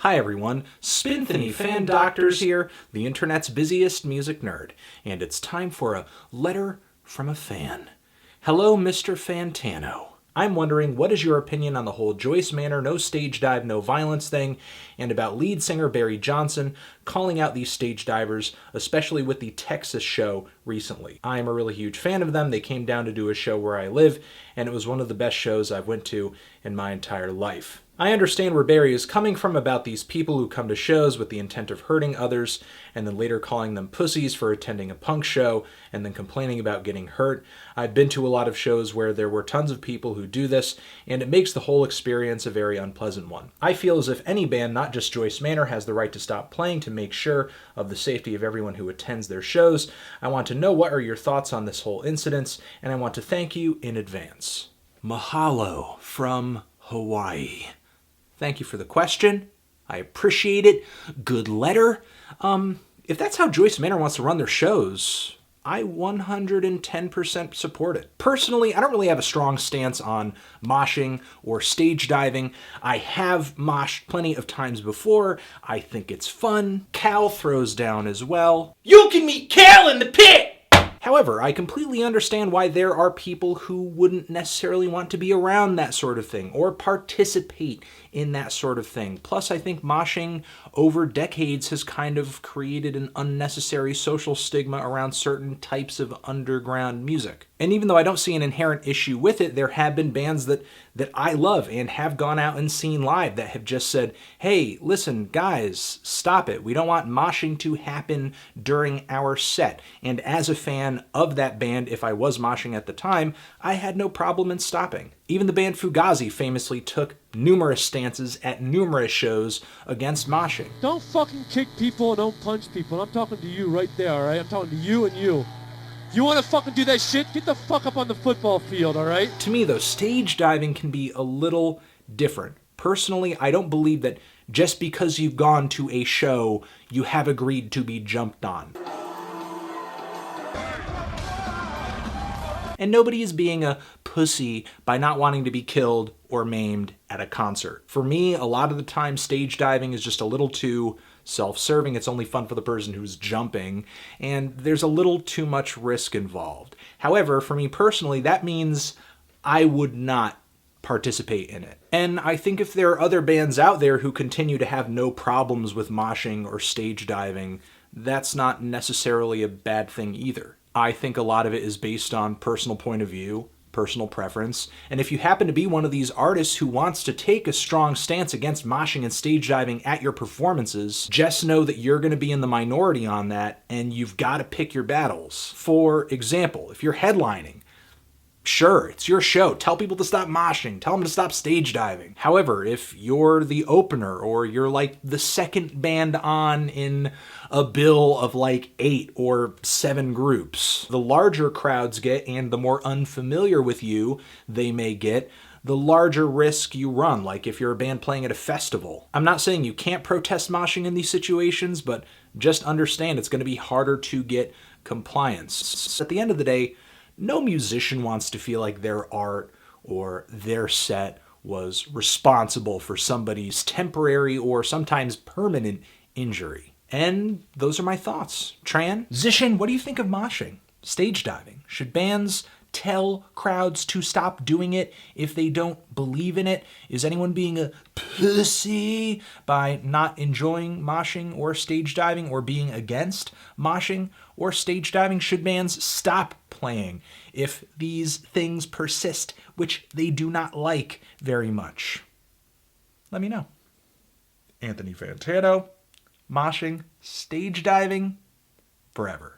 Hi everyone, Spinthony Fan Doctors here, the internet's busiest music nerd, and it's time for a letter from a fan. Hello, Mr. Fantano. I'm wondering, what is your opinion on the whole Joyce Manor no stage dive, no violence thing, and about lead singer Barry Johnson calling out these stage divers, especially with the Texas show recently. I am a really huge fan of them. They came down to do a show where I live, and it was one of the best shows I've went to in my entire life. I understand where Barry is coming from about these people who come to shows with the intent of hurting others and then later calling them pussies for attending a punk show and then complaining about getting hurt. I've been to a lot of shows where there were tons of people who do this, and it makes the whole experience a very unpleasant one. I feel as if any band, not just Joyce Manor, has the right to stop playing to make sure of the safety of everyone who attends their shows. I want to know what are your thoughts on this whole incident, and I want to thank you in advance. Mahalo from Hawaii. Thank you for the question. I appreciate it. Good letter. If that's how Joyce Manor wants to run their shows, I 110% support it. Personally, I don't really have a strong stance on moshing or stage diving. I have moshed plenty of times before. I think it's fun. Cal throws down as well. You can meet Cal in the pit! However, I completely understand why there are people who wouldn't necessarily want to be around that sort of thing or participate in that sort of thing. Plus, I think moshing over decades has kind of created an unnecessary social stigma around certain types of underground music. And even though I don't see an inherent issue with it, there have been bands that I love and have gone out and seen live that have just said, hey, listen, guys, stop it. We don't want moshing to happen during our set. And as a fan of that band, if I was moshing at the time, I had no problem in stopping. Even the band Fugazi famously took numerous stances at numerous shows against moshing. Don't fucking kick people and don't punch people. I'm talking to you right there, all right? I'm talking to you and you. You want to fucking do that shit? Get the fuck up on the football field, all right? To me, though, stage diving can be a little different. Personally, I don't believe that just because you've gone to a show, you have agreed to be jumped on. And nobody is being a pussy by not wanting to be killed or maimed at a concert. For me, a lot of the time, stage diving is just a little too self-serving. It's only fun for the person who's jumping, and there's a little too much risk involved. However, for me personally, that means I would not participate in it. And I think if there are other bands out there who continue to have no problems with moshing or stage diving, that's not necessarily a bad thing either. I think a lot of it is based on personal point of view, personal preference, and if you happen to be one of these artists who wants to take a strong stance against moshing and stage diving at your performances, just know that you're going to be in the minority on that, and you've got to pick your battles. For example, if you're headlining, sure, it's your show. Tell people to stop moshing. Tell them to stop stage diving. However, if you're the opener or you're like the second band on in a bill of like 8 or 7 groups, the larger crowds get and the more unfamiliar with you they may get, the larger risk you run, like if you're a band playing at a festival. I'm not saying you can't protest moshing in these situations, but just understand it's going to be harder to get compliance. At the end of the day, no musician wants to feel like their art or their set was responsible for somebody's temporary or sometimes permanent injury. And those are my thoughts. Transition, what do you think of moshing? Stage diving? Should bands tell crowds to stop doing it if they don't believe in it? Is anyone being a pussy by not enjoying moshing or stage diving or being against moshing or stage diving? Should bands stop playing if these things persist, which they do not like very much? Let me know. Anthony Fantano, moshing, stage diving, forever.